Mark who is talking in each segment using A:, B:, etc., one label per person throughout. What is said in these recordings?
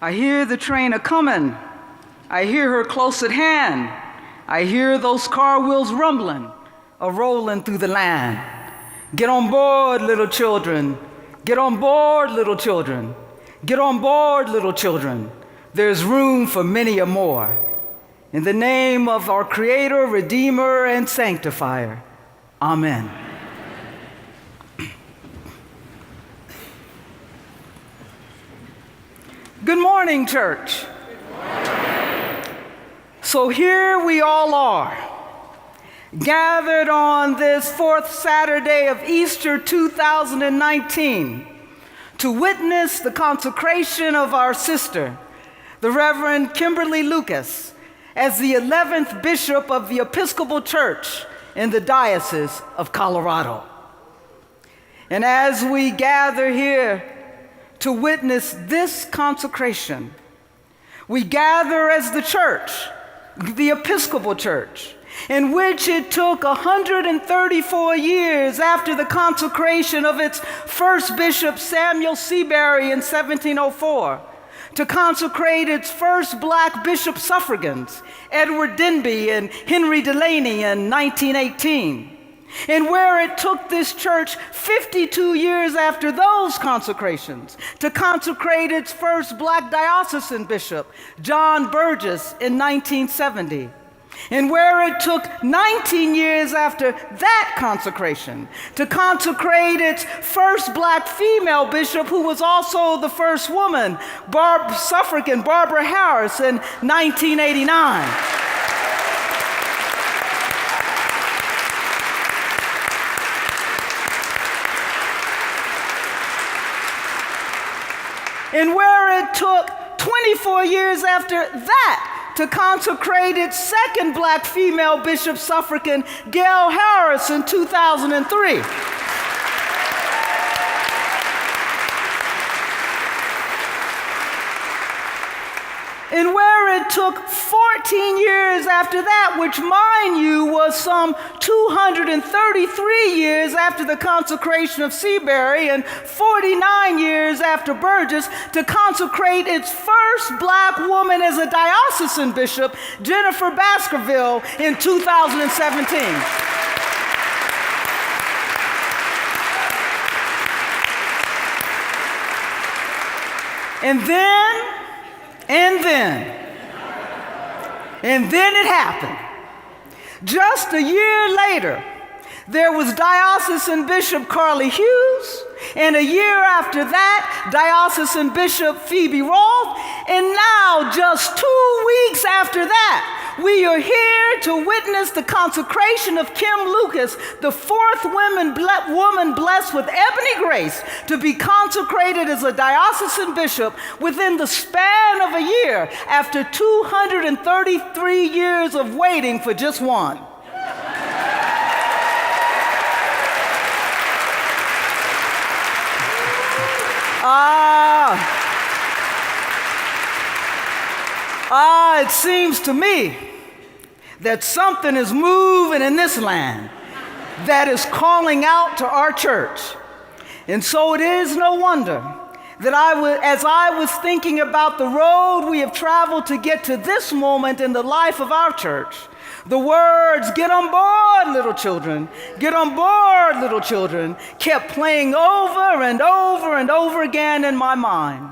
A: I hear the train a-comin'. I hear her close at hand. I hear those car wheels rumbling, a-rolling through the land. Get on board, little children. Get on board, little children. Get on board, little children. There's room for many a more. In the name of our Creator, Redeemer, and Sanctifier. Amen. Good morning, church.
B: Good morning.
A: So here we all are, gathered on this fourth Saturday of Easter 2019 to witness the consecration of our sister, the Reverend Kimberly Lucas, as the 11th Bishop of the Episcopal Church in the Diocese of Colorado. And as we gather here to witness this consecration, we gather as the church, the Episcopal Church, in which it took 134 years after the consecration of its first bishop, Samuel Seabury, in 1704, to consecrate its first black bishop suffragans, Edward Denby and Henry Delaney, in 1918. And where it took this church 52 years after those consecrations to consecrate its first black diocesan bishop, John Burgess, in 1970. And where it took 19 years after that consecration to consecrate its first black female bishop, who was also the first woman, suffragan Barbara Harris, in 1989. And where it took 24 years after that to consecrate its second black female bishop suffragan, Gail Harris, in 2003. And where it took 14 years after that, which, mind you, was some 233 years after the consecration of Seabury and 49 years after Burgess, to consecrate its first black woman as a diocesan bishop, Jennifer Baskerville, in 2017. And then it happened. Just a year later, there was Diocesan Bishop Carly Hughes, and a year after that, Diocesan Bishop Phoebe Rolfe, and now, just 2 weeks after that, we are here to witness the consecration of Kim Lucas, the fourth woman blessed with ebony grace to be consecrated as a diocesan bishop within the span of a year after 233 years of waiting for just one. It seems to me that something is moving in this land that is calling out to our church. And so it is no wonder that as I was thinking about the road we have traveled to get to this moment in the life of our church, the words, "Get on board, little children, get on board, little children," kept playing over and over and over again in my mind.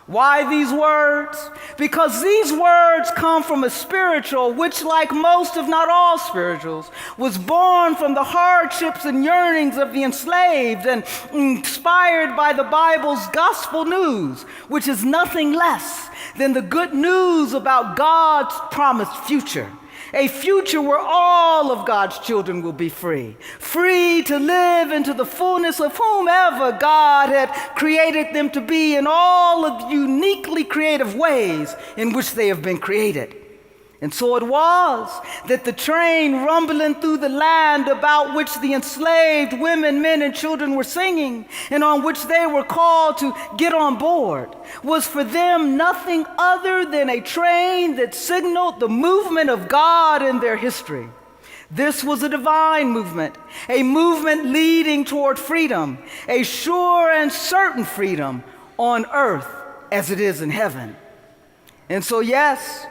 A: Why these words? Because these words come from a spiritual which, like most, if not all spirituals, was born from the hardships and yearnings of the enslaved and inspired by the Bible's gospel news, which is nothing less than the good news about God's promised future. A future where all of God's children will be free to live into the fullness of whomever God had created them to be in all of the uniquely creative ways in which they have been created. And so it was that the train rumbling through the land about which the enslaved women, men, and children were singing, and on which they were called to get on board, was for them nothing other than a train that signaled the movement of God in their history. This was a divine movement, a movement leading toward freedom, a sure and certain freedom on earth as it is in heaven. And so, yes,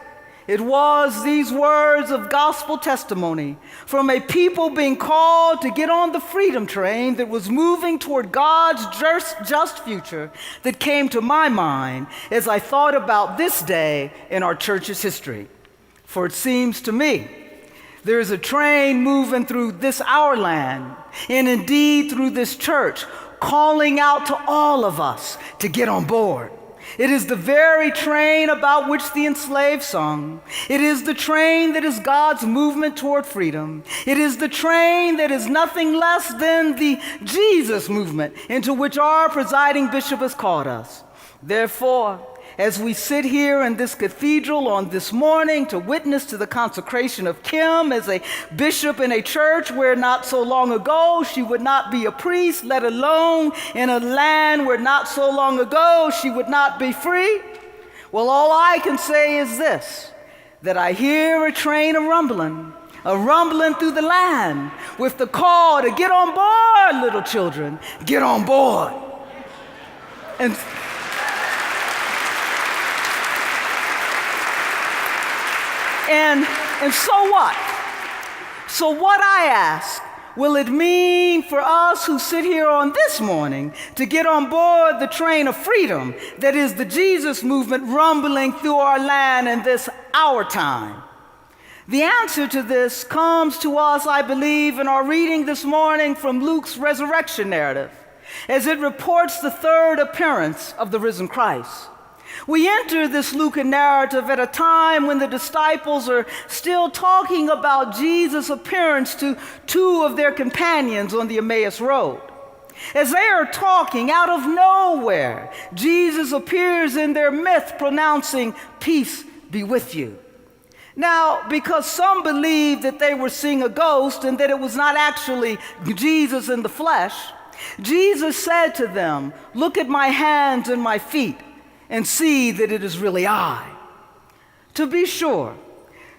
A: it was these words of gospel testimony from a people being called to get on the freedom train that was moving toward God's just future that came to my mind as I thought about this day in our church's history. For it seems to me there is a train moving through this our land, and indeed through this church, calling out to all of us to get on board. It is the very train about which the enslaved sung. It is the train that is God's movement toward freedom. It is the train that is nothing less than the Jesus movement into which our presiding bishop has called us. Therefore, as we sit here in this cathedral on this morning to witness to the consecration of Kim as a bishop in a church where not so long ago she would not be a priest, let alone in a land where not so long ago she would not be free, well, all I can say is this, that I hear a train a rumbling through the land with the call to get on board, little children, get on board. And so what? So what, I ask, will it mean for us who sit here on this morning to get on board the train of freedom that is the Jesus movement rumbling through our land in this our time? The answer to this comes to us, I believe, in our reading this morning from Luke's resurrection narrative, as it reports the third appearance of the risen Christ. We enter this Lucan narrative at a time when the disciples are still talking about Jesus' appearance to two of their companions on the Emmaus Road. As they are talking, out of nowhere, Jesus appears in their midst, pronouncing, "Peace be with you." Now, because some believed that they were seeing a ghost and that it was not actually Jesus in the flesh, Jesus said to them, "Look at my hands and my feet, and see that it is really I." To be sure,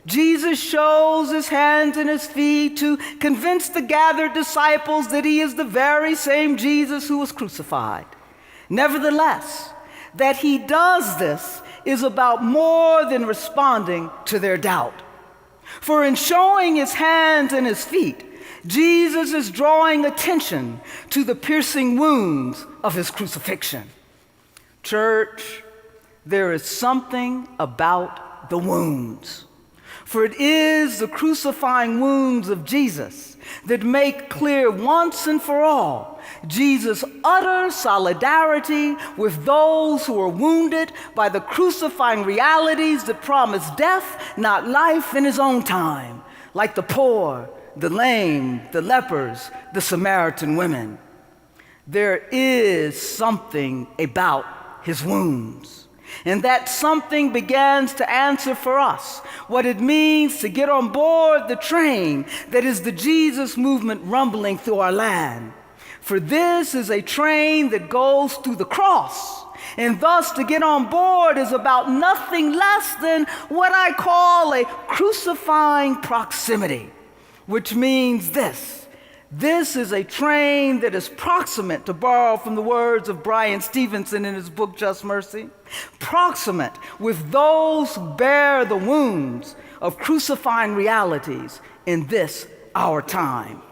A: Jesus shows his hands and his feet to convince the gathered disciples that he is the very same Jesus who was crucified. Nevertheless, that he does this is about more than responding to their doubt. For in showing his hands and his feet, Jesus is drawing attention to the piercing wounds of his crucifixion. Church, there is something about the wounds. For it is the crucifying wounds of Jesus that make clear once and for all Jesus' utter solidarity with those who are wounded by the crucifying realities that promise death, not life, in his own time, like the poor, the lame, the lepers, the Samaritan women. There is something about his wounds. And that something begins to answer for us what it means to get on board the train that is the Jesus movement rumbling through our land. For this is a train that goes through the cross. And thus to get on board is about nothing less than what I call a crucifying proximity, which means this. This is a train that is proximate, to borrow from the words of Brian Stevenson in his book, Just Mercy, proximate with those who bear the wounds of crucifying realities in this our time.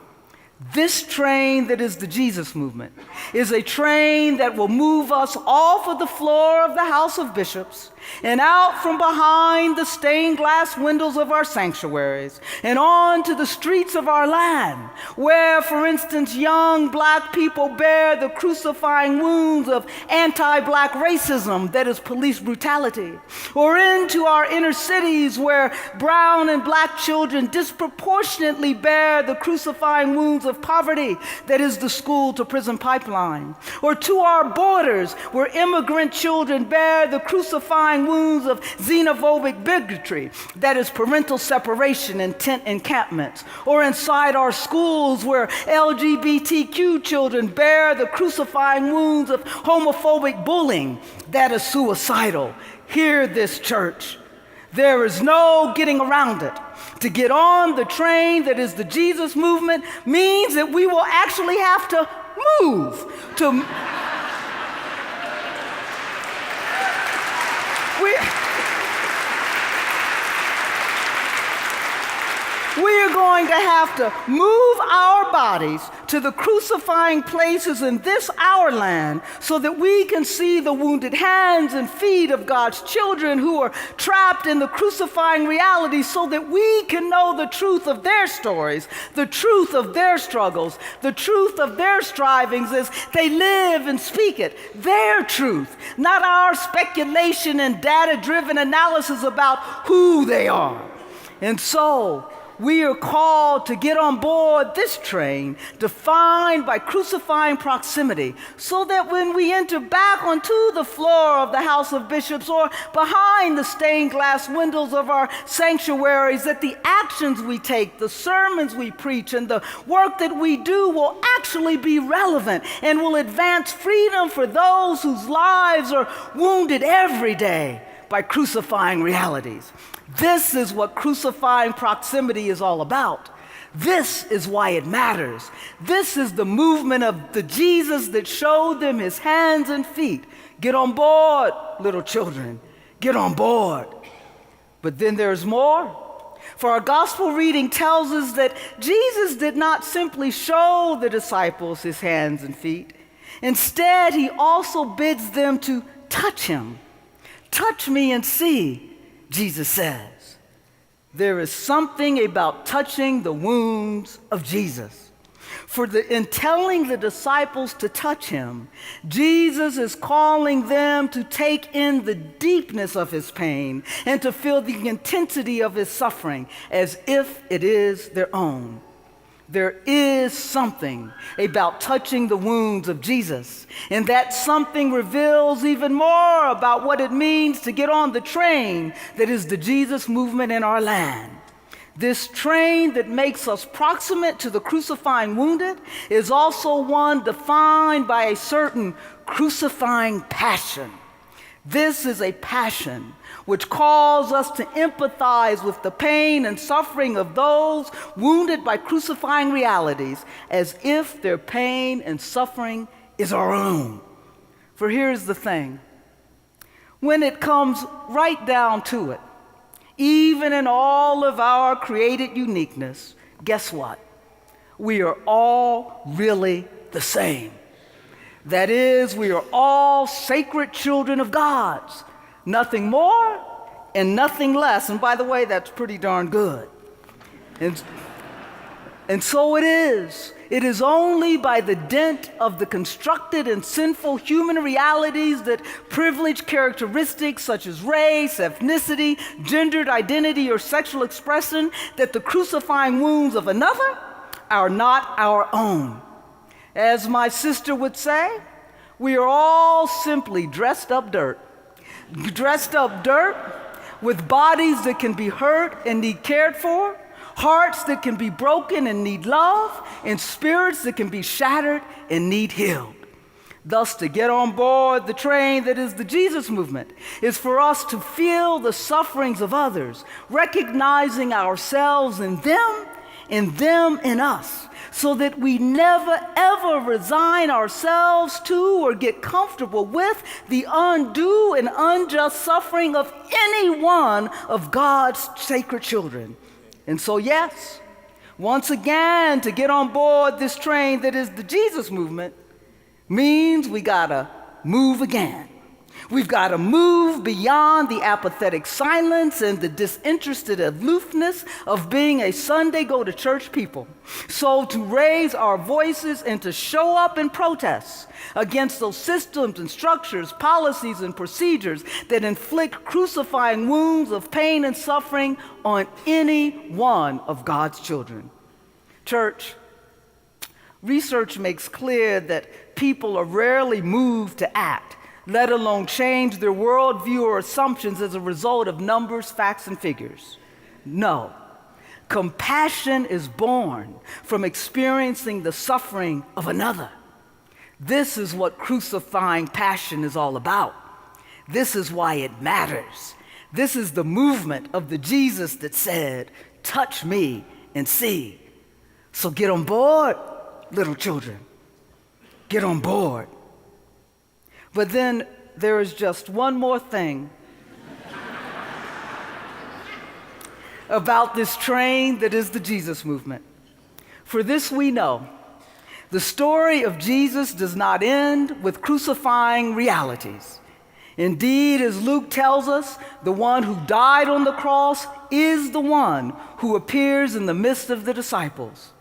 A: This train that is the Jesus movement is a train that will move us off of the floor of the House of Bishops and out from behind the stained glass windows of our sanctuaries and on to the streets of our land, where, for instance, young black people bear the crucifying wounds of anti-black racism that is police brutality, or into our inner cities where brown and black children disproportionately bear the crucifying wounds of poverty that is the school to prison pipeline, or to our borders where immigrant children bear the crucifying wounds of xenophobic bigotry that is parental separation and tent encampments, or inside our schools where LGBTQ children bear the crucifying wounds of homophobic bullying that is suicidal. Hear this, church. There is no getting around it. To get on the train that is the Jesus movement means that we will actually have to move. going to have to move our bodies to the crucifying places in this our land so that we can see the wounded hands and feet of God's children who are trapped in the crucifying reality so that we can know the truth of their stories, the truth of their struggles, the truth of their strivings as they live and speak it, their truth, not our speculation and data-driven analysis about who they are. And so, we are called to get on board this train defined by crucifying proximity so that when we enter back onto the floor of the House of Bishops or behind the stained glass windows of our sanctuaries, that the actions we take, the sermons we preach, and the work that we do will actually be relevant and will advance freedom for those whose lives are wounded every day by crucifying realities. This is what crucifying proximity is all about. This is why it matters. This is the movement of the Jesus that showed them his hands and feet. Get on board, little children. Get on board. But then there's more. For our gospel reading tells us that Jesus did not simply show the disciples his hands and feet. Instead, he also bids them to touch him. Touch me and see, Jesus says. There is something about touching the wounds of Jesus. In telling the disciples to touch him, Jesus is calling them to take in the deepness of his pain and to feel the intensity of his suffering as if it is their own. There is something about touching the wounds of Jesus, and that something reveals even more about what it means to get on the train that is the Jesus movement in our land. This train that makes us proximate to the crucifying wounded is also one defined by a certain crucifying passion. This is a passion which calls us to empathize with the pain and suffering of those wounded by crucifying realities as if their pain and suffering is our own. For here's the thing. When it comes right down to it, even in all of our created uniqueness, guess what? We are all really the same. That is, we are all sacred children of God's. Nothing more and nothing less. And by the way, that's pretty darn good. And so it is. It is only by the dint of the constructed and sinful human realities that privileged characteristics such as race, ethnicity, gendered identity, or sexual expression that the crucifying wounds of another are not our own. As my sister would say, we are all simply dressed up dirt. Dressed up dirt with bodies that can be hurt and need cared for, hearts that can be broken and need love, and spirits that can be shattered and need healed. Thus, to get on board the train that is the Jesus movement is for us to feel the sufferings of others, recognizing ourselves in them in us, so that we never ever resign ourselves to or get comfortable with the undue and unjust suffering of any one of God's sacred children. And so, yes, once again, to get on board this train that is the Jesus movement means we gotta move again. We've got to move beyond the apathetic silence and the disinterested aloofness of being a Sunday go-to-church people. So to raise our voices and to show up in protest against those systems and structures, policies and procedures that inflict crucifying wounds of pain and suffering on any one of God's children. Church, research makes clear that people are rarely moved to act, let alone change their worldview or assumptions as a result of numbers, facts, and figures. No. Compassion is born from experiencing the suffering of another. This is what crucifying passion is all about. This is why it matters. This is the movement of the Jesus that said, "Touch me and see." So get on board, little children. Get on board. But then there is just one more thing about this train that is the Jesus movement. For this we know, the story of Jesus does not end with crucifying realities. Indeed, as Luke tells us, the one who died on the cross is the one who appears in the midst of the disciples.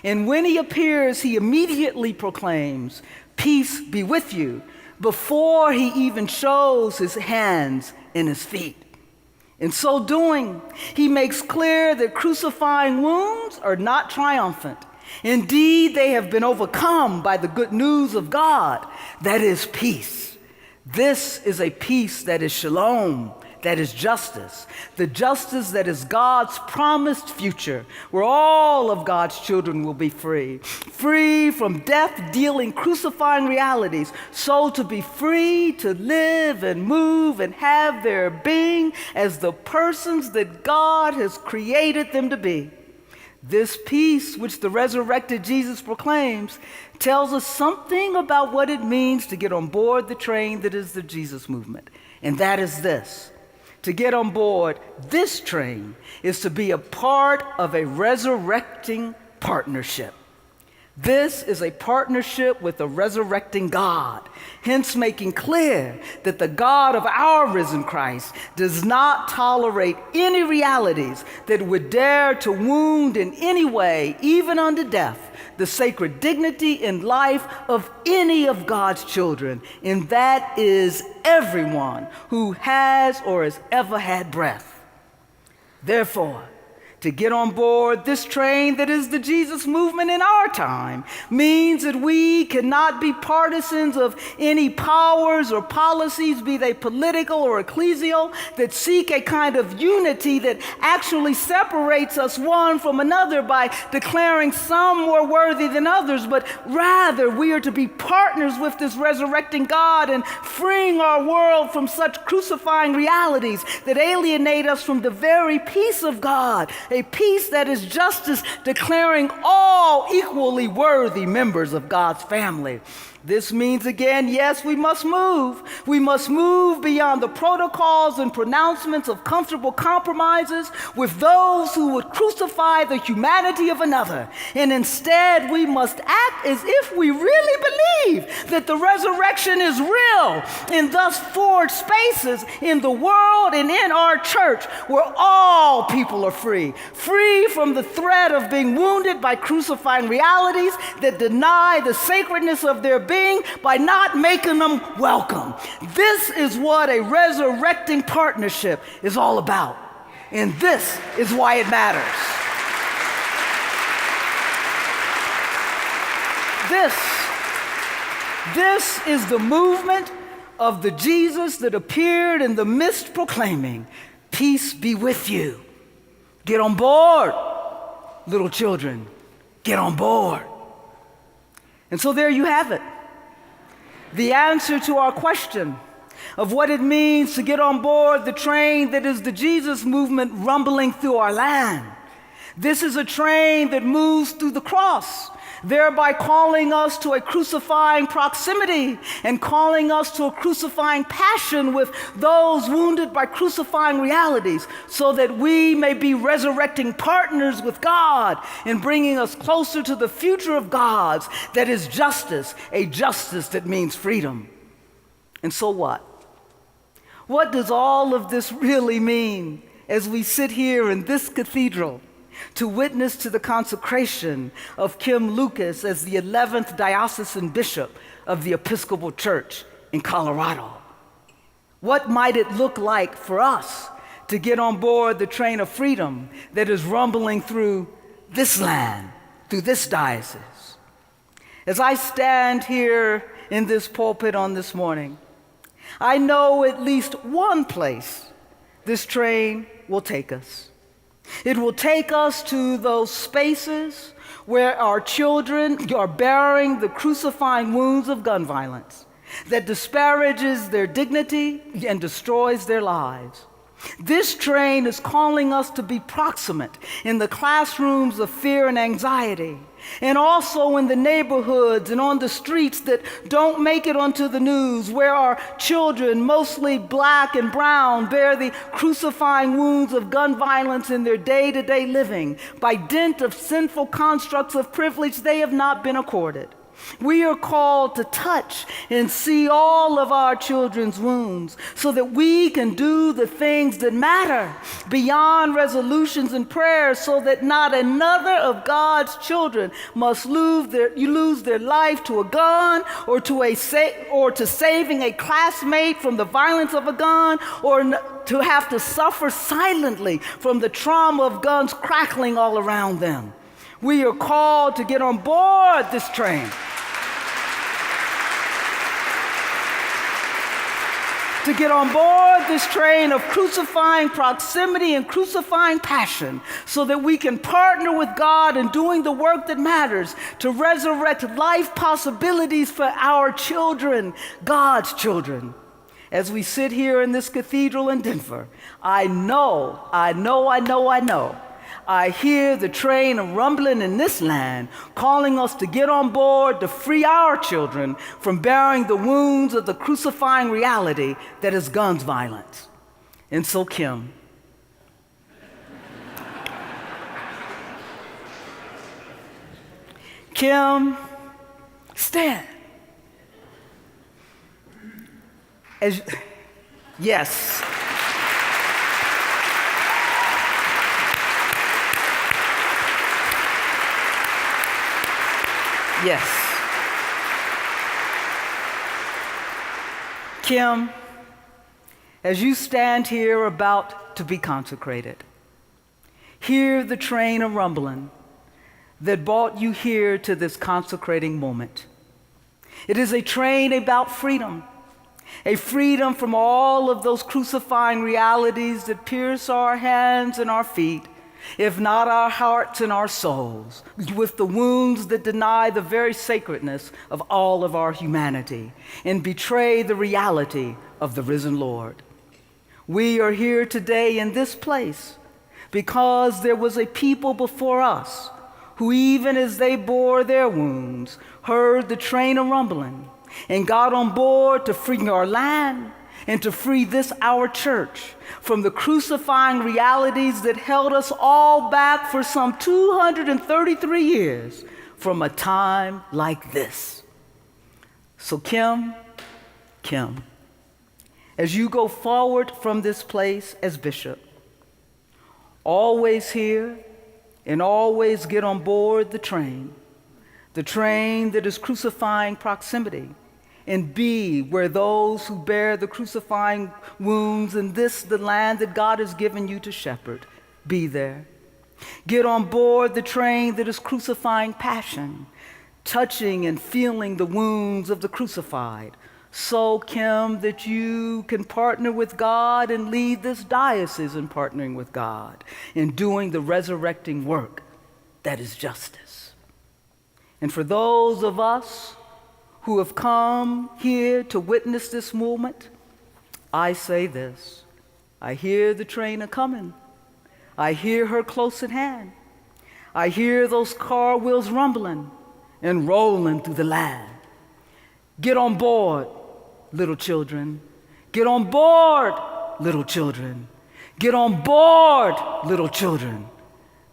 A: And when he appears, he immediately proclaims, "Peace be with you," before he even shows his hands and his feet. In so doing, he makes clear that crucifying wounds are not triumphant. Indeed, they have been overcome by the good news of God, that is peace. This is a peace that is shalom, that is justice, the justice that is God's promised future, where all of God's children will be free from death-dealing, crucifying realities, so to be free to live and move and have their being as the persons that God has created them to be. This peace, which the resurrected Jesus proclaims, tells us something about what it means to get on board the train that is the Jesus movement. And that is this: to get on board this train is to be a part of a resurrecting partnership. This is a partnership with a resurrecting God, hence making clear that the God of our risen Christ does not tolerate any realities that would dare to wound in any way, even unto death, the sacred dignity and life of any of God's children, and that is everyone who has or has ever had breath. Therefore, to get on board this train that is the Jesus movement in our time means that we cannot be partisans of any powers or policies, be they political or ecclesial, that seek a kind of unity that actually separates us one from another by declaring some more worthy than others, but rather we are to be partners with this resurrecting God and freeing our world from such crucifying realities that alienate us from the very peace of God, a peace that is justice, declaring all equally worthy members of God's family. This means, again, yes, we must move. We must move beyond the protocols and pronouncements of comfortable compromises with those who would crucify the humanity of another. And instead, we must act as if we really believe that the resurrection is real, and thus forge spaces in the world and in our church where all people are free from the threat of being wounded by crucifying realities that deny the sacredness of their being by not making them welcome. This is what a resurrecting partnership is all about. And this is why it matters. This is the movement of the Jesus that appeared in the mist proclaiming, "Peace be with you." Get on board, little children. Get on board. And so there you have it. The answer to our question of what it means to get on board the train that is the Jesus movement rumbling through our land. This is a train that moves through the cross, thereby calling us to a crucifying proximity and calling us to a crucifying passion with those wounded by crucifying realities, so that we may be resurrecting partners with God in bringing us closer to the future of God's, that is justice, a justice that means freedom. And so what? What does all of this really mean as we sit here in this cathedral to witness to the consecration of Kim Lucas as the 11th diocesan bishop of the Episcopal Church in Colorado? What might it look like for us to get on board the train of freedom that is rumbling through this land, through this diocese? As I stand here in this pulpit on this morning, I know at least one place this train will take us. It will take us to those spaces where our children are bearing the crucifying wounds of gun violence that disparages their dignity and destroys their lives. This train is calling us to be proximate in the classrooms of fear and anxiety, And also in the neighborhoods and on the streets that don't make it onto the news, where our children, mostly black and brown, bear the crucifying wounds of gun violence in their day-to-day living. By dint of sinful constructs of privilege they have not been accorded. We are called to touch and see all of our children's wounds so that we can do the things that matter beyond resolutions and prayers, so that not another of God's children must lose their life to a gun or to saving a classmate from the violence of a gun, or to have to suffer silently from the trauma of guns crackling all around them. We are called to get on board this train. To get on board this train of crucifying proximity and crucifying passion, so that we can partner with God in doing the work that matters to resurrect life possibilities for our children, God's children. As we sit here in this cathedral in Denver, I hear the train rumbling in this land, calling us to get on board to free our children from bearing the wounds of the crucifying reality that is guns violence. And so, Kim, stand. Yes. Yes. Kim, as you stand here about to be consecrated, hear the train a rumbling that brought you here to this consecrating moment. It is a train about freedom, a freedom from all of those crucifying realities that pierce our hands and our feet, if not our hearts and our souls, with the wounds that deny the very sacredness of all of our humanity and betray the reality of the risen Lord. We are here today in this place because there was a people before us who, even as they bore their wounds, heard the train a rumbling and got on board to free our land and to free this, our church, from the crucifying realities that held us all back for some 233 years from a time like this. So Kim, as you go forward from this place as bishop, always hear and always get on board the train that is crucifying proximity, and be where those who bear the crucifying wounds in this, the land that God has given you to shepherd, be there. Get on board the train that is crucifying passion, touching and feeling the wounds of the crucified, so, Kim, that you can partner with God and lead this diocese in partnering with God in doing the resurrecting work that is justice. And for those of us who have come here to witness this movement, I say this: I hear the train a-coming. I hear her close at hand. I hear those car wheels rumbling and rolling through the land. Get on board, little children. Get on board, little children. Get on board, little children.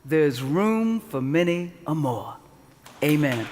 A: There's room for many a more. Amen.